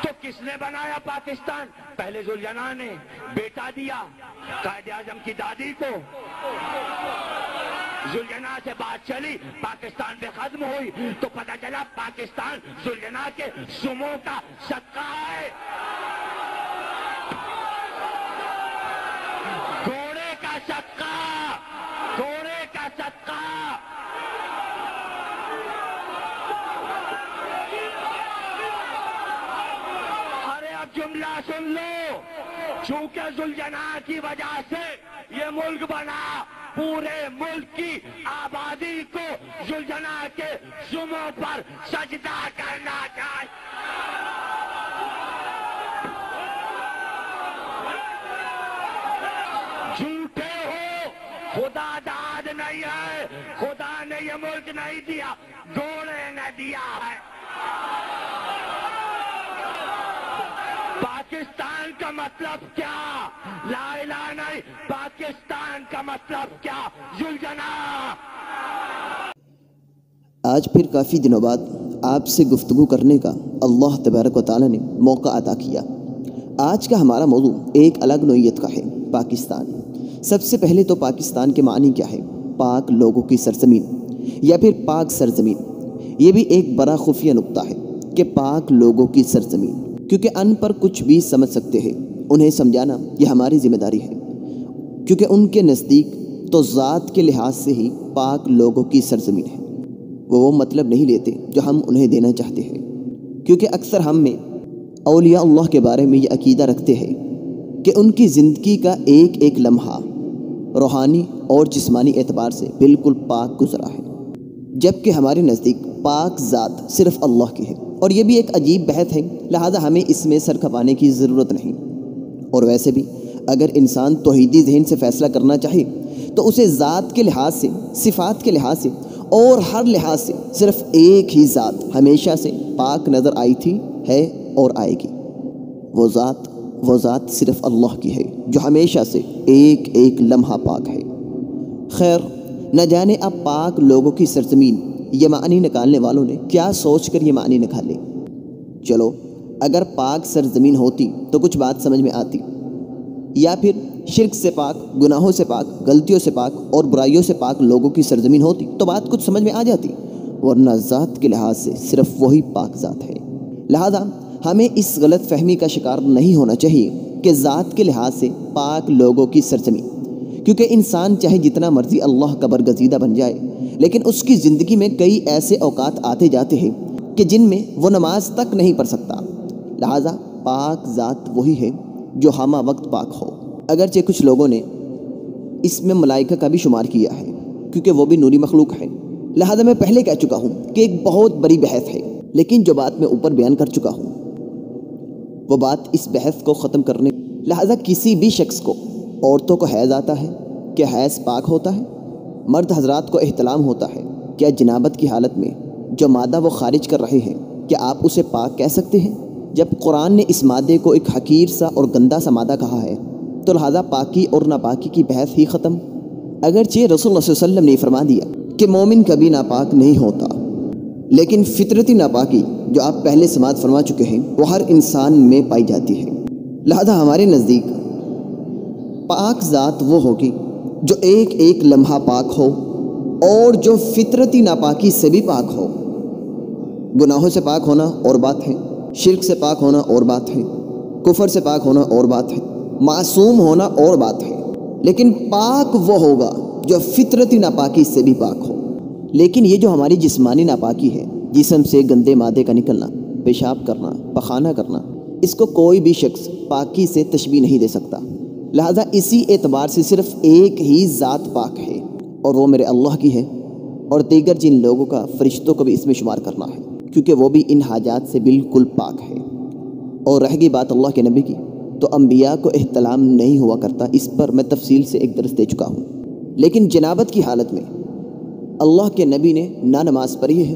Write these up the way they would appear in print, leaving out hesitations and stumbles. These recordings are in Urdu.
تو کس نے بنایا پاکستان؟ پہلے ذوالجناح نے بیٹا دیا قائد اعظم کی دادی کو، ذوالجناح سے بات چلی، پاکستان پہ ختم ہوئی، تو پتہ چلا پاکستان ذوالجناح کے سموں کا صدقہ ہے، گھوڑے کا صدقہ، گھوڑے کا صدقہ۔ ارے اب جملہ سن لو، چونکہ ذوالجناح کی وجہ سے یہ ملک بنا، پورے ملک کی آبادی کو ذوالجناح کے سموں پر سجدہ کرنا چاہیے۔ جھوٹے ہو، خدا داد نہیں ہے، خدا نے یہ ملک نہیں دیا، گھوڑے نے دیا ہے۔ پاکستان کا مطلب کیا؟ لا الہ نہیں، پاکستان کا مطلب کیا؟ ذوالجناح۔ آج پھر کافی دنوں بعد آپ سے گفتگو کرنے کا اللہ تبارک و تعالی نے موقع عطا کیا۔ آج کا ہمارا موضوع ایک الگ نوعیت کا ہے، پاکستان۔ سب سے پہلے تو پاکستان کے معنی کیا ہے؟ پاک لوگوں کی سرزمین یا پھر پاک سرزمین۔ یہ بھی ایک بڑا خفیہ نقطہ ہے کہ پاک لوگوں کی سرزمین، کیونکہ ان پر کچھ بھی سمجھ سکتے ہیں، انہیں سمجھانا یہ ہماری ذمہ داری ہے، کیونکہ ان کے نزدیک تو ذات کے لحاظ سے ہی پاک لوگوں کی سرزمین ہے۔ وہ مطلب نہیں لیتے جو ہم انہیں دینا چاہتے ہیں، کیونکہ اکثر ہم میں اولیاء اللہ کے بارے میں یہ عقیدہ رکھتے ہیں کہ ان کی زندگی کا ایک ایک لمحہ روحانی اور جسمانی اعتبار سے بالکل پاک گزرا ہے، جبکہ ہمارے نزدیک پاک ذات صرف اللہ کی ہے۔ اور یہ بھی ایک عجیب بحث ہے، لہذا ہمیں اس میں سر کھپانے کی ضرورت نہیں۔ اور ویسے بھی اگر انسان توحیدی ذہن سے فیصلہ کرنا چاہے تو اسے ذات کے لحاظ سے، صفات کے لحاظ سے اور ہر لحاظ سے صرف ایک ہی ذات ہمیشہ سے پاک نظر آئی تھی، ہے اور آئے گی۔ وہ ذات صرف اللہ کی ہے جو ہمیشہ سے ایک ایک لمحہ پاک ہے۔ خیر، نہ جانے اب پاک لوگوں کی سرزمین یہ معنی نکالنے والوں نے کیا سوچ کر یہ معنی نکالے۔ چلو، اگر پاک سرزمین ہوتی تو کچھ بات سمجھ میں آتی، یا پھر شرک سے پاک، گناہوں سے پاک، غلطیوں سے پاک اور برائیوں سے پاک لوگوں کی سرزمین ہوتی تو بات کچھ سمجھ میں آ جاتی، ورنہ ذات کے لحاظ سے صرف وہی پاک ذات ہے۔ لہذا ہمیں اس غلط فہمی کا شکار نہیں ہونا چاہیے کہ ذات کے لحاظ سے پاک لوگوں کی سرزمین، کیونکہ انسان چاہے جتنا مرضی اللہ کا برگزیدہ بن جائے، لیکن اس کی زندگی میں کئی ایسے اوقات آتے جاتے ہیں کہ جن میں وہ نماز تک نہیں پڑھ سکتا۔ لہذا پاک ذات وہی ہے جو ہمہ وقت پاک ہو۔ اگرچہ کچھ لوگوں نے اس میں ملائکہ کا بھی شمار کیا ہے، کیونکہ وہ بھی نوری مخلوق ہے۔ لہذا میں پہلے کہہ چکا ہوں کہ ایک بہت بڑی بحث ہے، لیکن جو بات میں اوپر بیان کر چکا ہوں وہ بات اس بحث کو ختم کرنے۔ لہذا کسی بھی شخص کو، عورتوں کو حیض آتا ہے، کیا حیض پاک ہوتا ہے؟ مرد حضرات کو احتلام ہوتا ہے، کیا جنابت کی حالت میں جو مادہ وہ خارج کر رہے ہیں کیا آپ اسے پاک کہہ سکتے ہیں؟ جب قرآن نے اس مادے کو ایک حقیر سا اور گندا سا مادہ کہا ہے تو لہذا پاکی اور ناپاکی کی بحث ہی ختم۔ اگرچہ رسول اللہ صلی اللہ علیہ وسلم نے فرما دیا کہ مومن کبھی ناپاک نہیں ہوتا، لیکن فطرتی ناپاکی جو آپ پہلے سماعت فرما چکے ہیں وہ ہر انسان میں پائی جاتی ہے۔ لہذا ہمارے نزدیک پاک ذات وہ ہوگی جو ایک ایک لمحہ پاک ہو اور جو فطرتی ناپاکی سے بھی پاک ہو۔ گناہوں سے پاک ہونا اور بات ہے، شرک سے پاک ہونا اور بات ہے، کفر سے پاک ہونا اور بات ہے، معصوم ہونا اور بات ہے، لیکن پاک وہ ہوگا جو فطرتی ناپاکی سے بھی پاک ہو۔ لیکن یہ جو ہماری جسمانی ناپاکی ہے، جسم سے گندے مادے کا نکلنا، پیشاب کرنا، پخانہ کرنا، اس کو کوئی بھی شخص پاکی سے تشبیہ نہیں دے سکتا۔ لہذا اسی اعتبار سے صرف ایک ہی ذات پاک ہے اور وہ میرے اللہ کی ہے، اور دیگر جن لوگوں کا فرشتوں کو بھی اس میں شمار کرنا ہے، کیونکہ وہ بھی ان حاجات سے بالکل پاک ہے۔ اور رہ گئی بات اللہ کے نبی کی، تو انبیاء کو احتلام نہیں ہوا کرتا، اس پر میں تفصیل سے ایک درس دے چکا ہوں۔ لیکن جنابت کی حالت میں اللہ کے نبی نے نہ نماز پڑھی ہے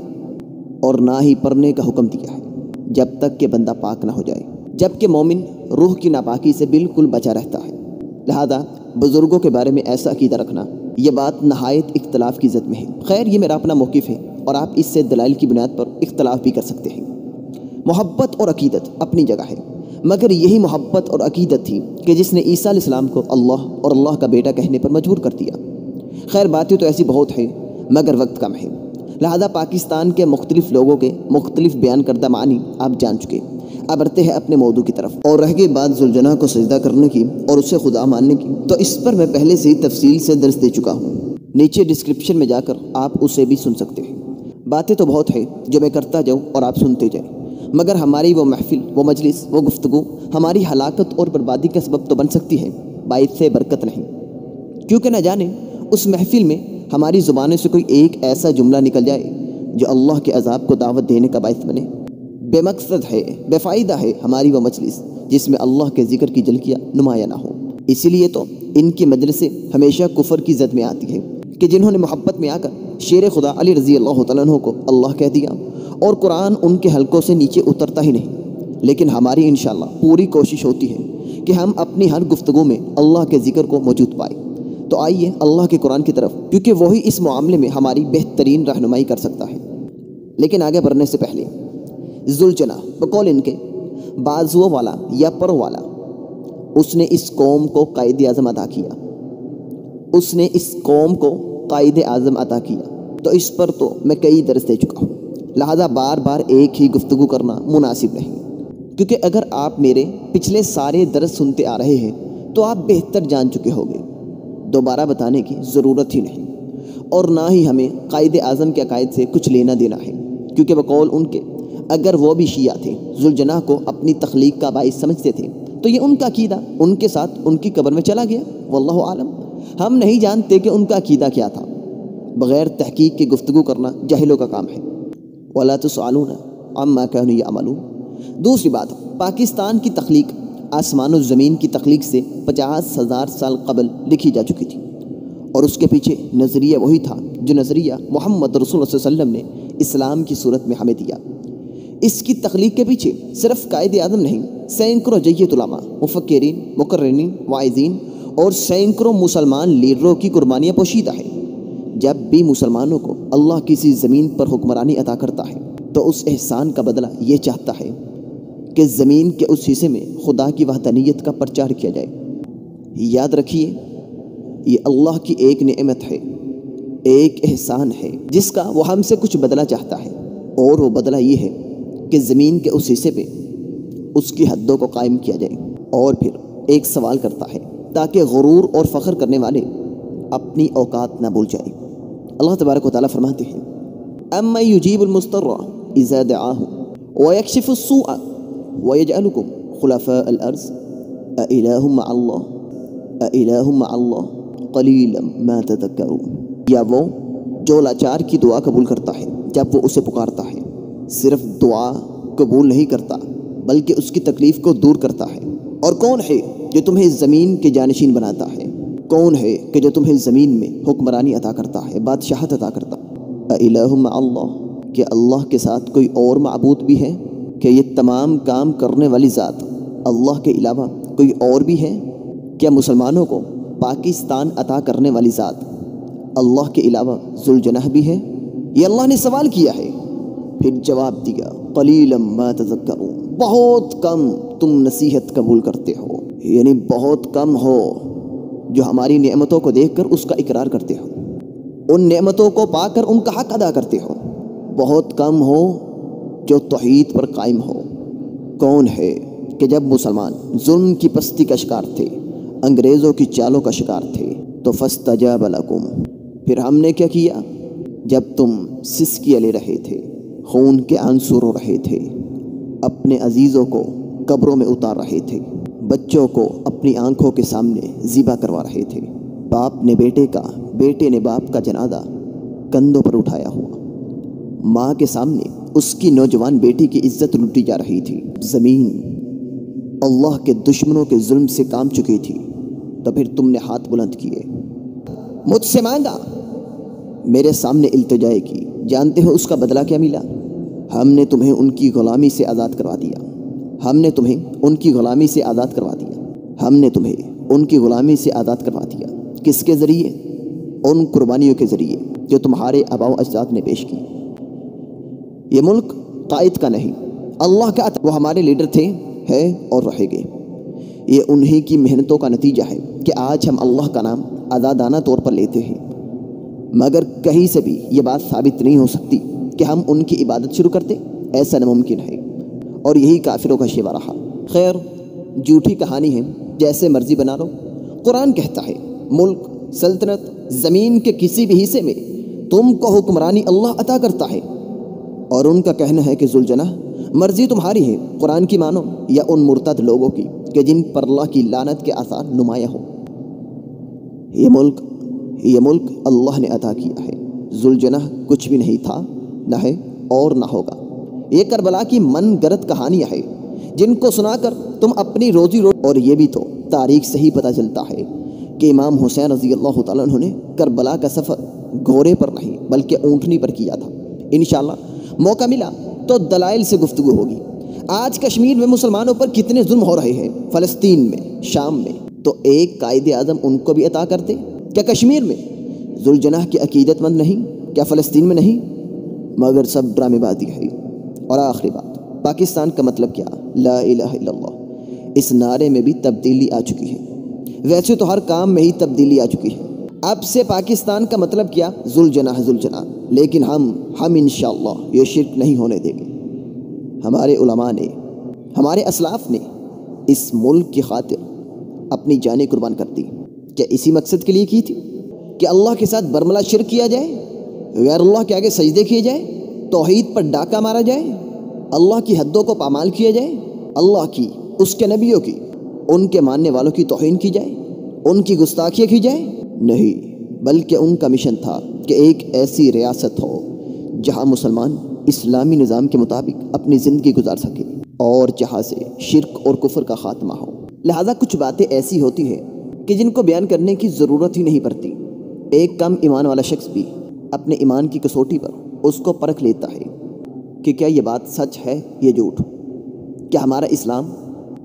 اور نہ ہی پڑھنے کا حکم دیا ہے جب تک کہ بندہ پاک نہ ہو جائے، جبکہ مومن روح کی ناپاکی سے بالکل بچا رہتا ہے۔ لہذا بزرگوں کے بارے میں ایسا عقیدہ رکھنا یہ بات نہایت اختلاف کی ضد میں ہے۔ خیر، یہ میرا اپنا موقف ہے اور آپ اس سے دلائل کی بنیاد پر اختلاف بھی کر سکتے ہیں۔ محبت اور عقیدت اپنی جگہ ہے، مگر یہی محبت اور عقیدت تھی کہ جس نے عیسیٰ علیہ السلام کو اللہ اور اللہ کا بیٹا کہنے پر مجبور کر دیا۔ خیر باتیں تو ایسی بہت ہیں مگر وقت کم ہے، لہذا پاکستان کے مختلف لوگوں کے مختلف بیان کردہ معنی آپ جان چکے۔ اب بڑھتے ہیں اپنے موضوع کی طرف، اور رہ گئی بات ذوالجناح کو سجدہ کرنے کی اور اسے خدا ماننے کی، تو اس پر میں پہلے سے ہی تفصیل سے درس دے چکا ہوں، نیچے ڈسکرپشن میں جا کر آپ اسے بھی سن سکتے ہیں۔ باتیں تو بہت ہیں جو میں کرتا جاؤں اور آپ سنتے جائیں، مگر ہماری وہ محفل، وہ مجلس، وہ گفتگو ہماری ہلاکت اور بربادی کا سبب تو بن سکتی ہے، باعث برکت نہیں، کیونکہ نہ جانے اس محفل میں ہماری زبانوں سے کوئی ایک ایسا جملہ نکل جائے جو اللہ کے عذاب کو دعوت دینے کا باعث بنے۔ بے مقصد ہے، بے فائدہ ہے ہماری وہ مجلس جس میں اللہ کے ذکر کی جھلکیاں نمایاں نہ ہو۔ اسی لیے تو ان کی مجلسیں ہمیشہ کفر کی زد میں آتی ہے کہ جنہوں نے محبت میں آ کر شیر خدا علی رضی اللہ تعالیٰ عنہ کو اللہ کہہ دیا اور قرآن ان کے حلقوں سے نیچے اترتا ہی نہیں۔ لیکن ہماری انشاءاللہ پوری کوشش ہوتی ہے کہ ہم اپنی ہر گفتگو میں اللہ کے ذکر کو موجود پائیں۔ تو آئیے اللہ کے قرآن کی طرف، کیونکہ وہی اس معاملے میں ہماری بہترین رہنمائی کر سکتا ہے۔ لیکن آگے بڑھنے سے پہلے ذوالجناح بقول ان کے بازوؤں والا یا پروں والا، اس نے اس قوم کو قائد اعظم عطا کیا، اس نے اس قوم کو قائد اعظم عطا کیا، تو اس پر تو میں کئی درس دے چکا ہوں، لہذا بار بار ایک ہی گفتگو کرنا مناسب نہیں، کیونکہ اگر آپ میرے پچھلے سارے درس سنتے آ رہے ہیں تو آپ بہتر جان چکے ہوں گے، دوبارہ بتانے کی ضرورت ہی نہیں، اور نہ ہی ہمیں قائد اعظم کے عقائد سے کچھ لینا دینا ہے، کیونکہ بقول ان کے اگر وہ بھی شیعہ تھے، ذوالجناح کو اپنی تخلیق کا باعث سمجھتے تھے، تو یہ ان کا عقیدہ ان کے ساتھ ان کی قبر میں چلا گیا، واللہ عالم۔ ہم نہیں جانتے کہ ان کا عقیدہ کیا تھا، بغیر تحقیق کی گفتگو کرنا جاہلوں کا کام ہے۔ وَلَا تُسْأَلُونَ عَمَّا كَانُوا يَعْمَلُونَ۔ دوسری بات، پاکستان کی تخلیق آسمان و زمین کی تخلیق سے 50,000 سال قبل لکھی جا چکی تھی، اور اس کے پیچھے نظریہ وہی تھا جو نظریہ محمد رسول اللہ صلی اللہ علیہ وسلم نے اسلام کی صورت میں ہمیں دیا۔ اس کی تخلیق کے پیچھے صرف قائد اعظم نہیں، سینکڑوں جیت علماء، مفکرین، مقررین، واعظین اور سینکڑوں مسلمان لیڈروں کی قربانیاں پوشیدہ ہیں۔ جب بھی مسلمانوں کو اللہ کسی زمین پر حکمرانی عطا کرتا ہے تو اس احسان کا بدلہ یہ چاہتا ہے کہ زمین کے اس حصے میں خدا کی وحدانیت کا پرچار کیا جائے۔ یاد رکھیے، یہ اللہ کی ایک نعمت ہے، ایک احسان ہے جس کا وہ ہم سے کچھ بدلہ چاہتا ہے، اور وہ بدلہ یہ ہے کہ زمین کے اس حصے پہ اس کی حدوں کو قائم کیا جائے۔ اور پھر ایک سوال کرتا ہے تاکہ غرور اور فخر کرنے والے اپنی اوقات نہ بھول جائیں۔ اللہ تبارک و تعالیٰ فرماتے ہیں اَمَّن يُجِيبُ الْمُضْطَرَّ إِذَا دَعَاهُ وَيَكْشِفُ السُّوءَ وَيَجْعَلُكُمْ خُلَفَاءَ الْأَرْضِ أَإِلَٰهٌ مَّعَ اللَّهِ أَإِلَٰهٌ مَّعَ اللَّهِ قَلِيلًا مَا تَذَكَّرُونَ۔ یا وہ جو لاچار کی دعا قبول کرتا ہے جب وہ اسے پکارتا ہے، صرف دعا قبول نہیں کرتا بلکہ اس کی تکلیف کو دور کرتا ہے۔ اور کون ہے جو تمہیں زمین کے جانشین بناتا ہے؟ کون ہے کہ جو تمہیں زمین میں حکمرانی عطا کرتا ہے، بادشاہت عطا کرتا ہے؟ اِلَٰهٌ مَّعَ اللَّهِ، کہ اللہ کے ساتھ کوئی اور معبود بھی ہے؟ کہ یہ تمام کام کرنے والی ذات اللہ کے علاوہ کوئی اور بھی ہے؟ کیا مسلمانوں کو پاکستان عطا کرنے والی ذات اللہ کے علاوہ ذوالجناح بھی ہے؟ یہ اللہ نے سوال کیا ہے، پھر جواب دیا قلیلا ما تذکرون، بہت کم تم نصیحت قبول کرتے ہو، یعنی بہت کم ہو جو ہماری نعمتوں کو دیکھ کر اس کا اقرار کرتے ہو، ان نعمتوں کو پا کر ان کا حق ادا کرتے ہو، بہت کم ہو جو توحید پر قائم ہو۔ کون ہے کہ جب مسلمان ظلم کی پستی کا شکار تھے، انگریزوں کی چالوں کا شکار تھے، تو فاستجاب لکم، پھر ہم نے کیا کیا؟ جب تم سسکیاں لے رہے تھے، خون کے آنسو رو رہے تھے، اپنے عزیزوں کو قبروں میں اتار رہے تھے، بچوں کو اپنی آنکھوں کے سامنے ذبح کروا رہے تھے، باپ نے بیٹے کا، بیٹے نے باپ کا جنازہ کندھوں پر اٹھایا ہوا، ماں کے سامنے اس کی نوجوان بیٹی کی عزت لوٹی جا رہی تھی، زمین اللہ کے دشمنوں کے ظلم سے کام چکی تھی، تو پھر تم نے ہاتھ بلند کیے، مجھ سے مانگا، میرے سامنے التجائے کی، جانتے ہو اس کا بدلہ کیا ملا؟ ہم نے تمہیں ان کی غلامی سے آزاد کروا دیا، ہم نے تمہیں ان کی غلامی سے آزاد کروا دیا، ہم نے تمہیں ان کی غلامی سے آزاد کروا دیا۔ کس کے ذریعے؟ ان قربانیوں کے ذریعے جو تمہارے آباء و اجداد نے پیش کی۔ یہ ملک قائد کا نہیں، اللہ کا عطا، وہ ہمارے لیڈر تھے، ہے اور رہے گے۔ یہ انہی کی محنتوں کا نتیجہ ہے کہ آج ہم اللہ کا نام آزادانہ طور پر لیتے ہیں، مگر کہیں سے بھی یہ بات ثابت نہیں ہو سکتی کہ ہم ان کی عبادت شروع کرتے، ایسا ناممکن ہے، اور یہی کافروں کا شیوا رہا۔ خیر، جھوٹی کہانی ہے، جیسے مرضی بنا لو۔ قرآن کہتا ہے ملک، سلطنت، زمین کے کسی بھی حصے میں تم کو حکمرانی اللہ عطا کرتا ہے، اور ان کا کہنا ہے کہ ذوالجناح مرضی تمہاری ہے، قرآن کی مانو یا ان مرتد لوگوں کی کہ جن پر اللہ کی لعنت کے آثار نمایاں ہو۔ یہ ملک اللہ نے عطا کیا ہے۔ ذوالجناح کچھ بھی نہیں تھا، نہ ہے اور نہ ہوگا۔ یہ کربلا کی من گرد کہانیاں ہیں جن کو سنا کر تم اپنی روزی اور یہ بھی تو تاریخ سے ہی پتہ چلتا ہے کہ امام حسین رضی اللہ تعالیٰ عنہ نے کربلا کا سفر گھوڑے پر نہیں بلکہ اونٹنی پر کیا تھا۔ انشاءاللہ موقع ملا تو دلائل سے گفتگو ہوگی۔ آج کشمیر میں مسلمانوں پر کتنے ظلم ہو رہے ہیں، فلسطین میں، شام میں، تو ایک قائد اعظم ان کو بھی عطا کرتے۔ کیا کشمیر میں ذوالجناح کی عقیدت مند نہیں؟ کیا فلسطین میں نہیں؟ مگر سب ڈرامے بازی ہے۔ اور آخری بات، پاکستان کا مطلب کیا؟ لا الہ الا اللہ۔ اس نعرے میں بھی تبدیلی آ چکی ہے، ویسے تو ہر کام میں ہی تبدیلی آ چکی ہے۔ اب سے پاکستان کا مطلب کیا؟ ذوالجناح، ذوالجناح۔ لیکن ہم انشاءاللہ یہ شرک نہیں ہونے دیں گے۔ ہمارے علماء نے، ہمارے اسلاف نے اس ملک کی خاطر اپنی جانیں قربان کر دی۔ کیا اسی مقصد کے لیے کی تھی کہ اللہ کے ساتھ برملا شرک کیا جائے، غیر اللہ کے آگے سجدے کیے جائے، توحید پر ڈاکہ مارا جائے، اللہ کی حدوں کو پامال کیا جائے، اللہ کی، اس کے نبیوں کی، ان کے ماننے والوں کی توہین کی جائے، ان کی گستاخیاں کی جائے؟ نہیں، بلکہ ان کا مشن تھا کہ ایک ایسی ریاست ہو جہاں مسلمان اسلامی نظام کے مطابق اپنی زندگی گزار سکے اور جہاں سے شرک اور کفر کا خاتمہ ہو۔ لہٰذا کچھ باتیں ایسی ہوتی ہیں کہ جن کو بیان کرنے کی ضرورت ہی نہیں پڑتی۔ ایک کم ایمان والا شخص بھی اپنے ایمان کی کسوٹی پر اس کو پرکھ لیتا ہے کہ کیا یہ بات سچ ہے یا جھوٹ۔ کیا ہمارا اسلام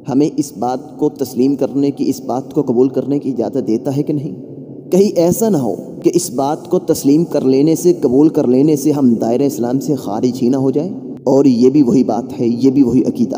ہمیں اس بات کو تسلیم کرنے کی، اس بات کو قبول کرنے کی اجازت دیتا ہے کہ نہیں؟ کہیں ایسا نہ ہو کہ اس بات کو تسلیم کر لینے سے، قبول کر لینے سے ہم دائرہ اسلام سے خارج ہی نہ ہو جائیں۔ اور یہ بھی وہی بات ہے، یہ بھی وہی عقیدہ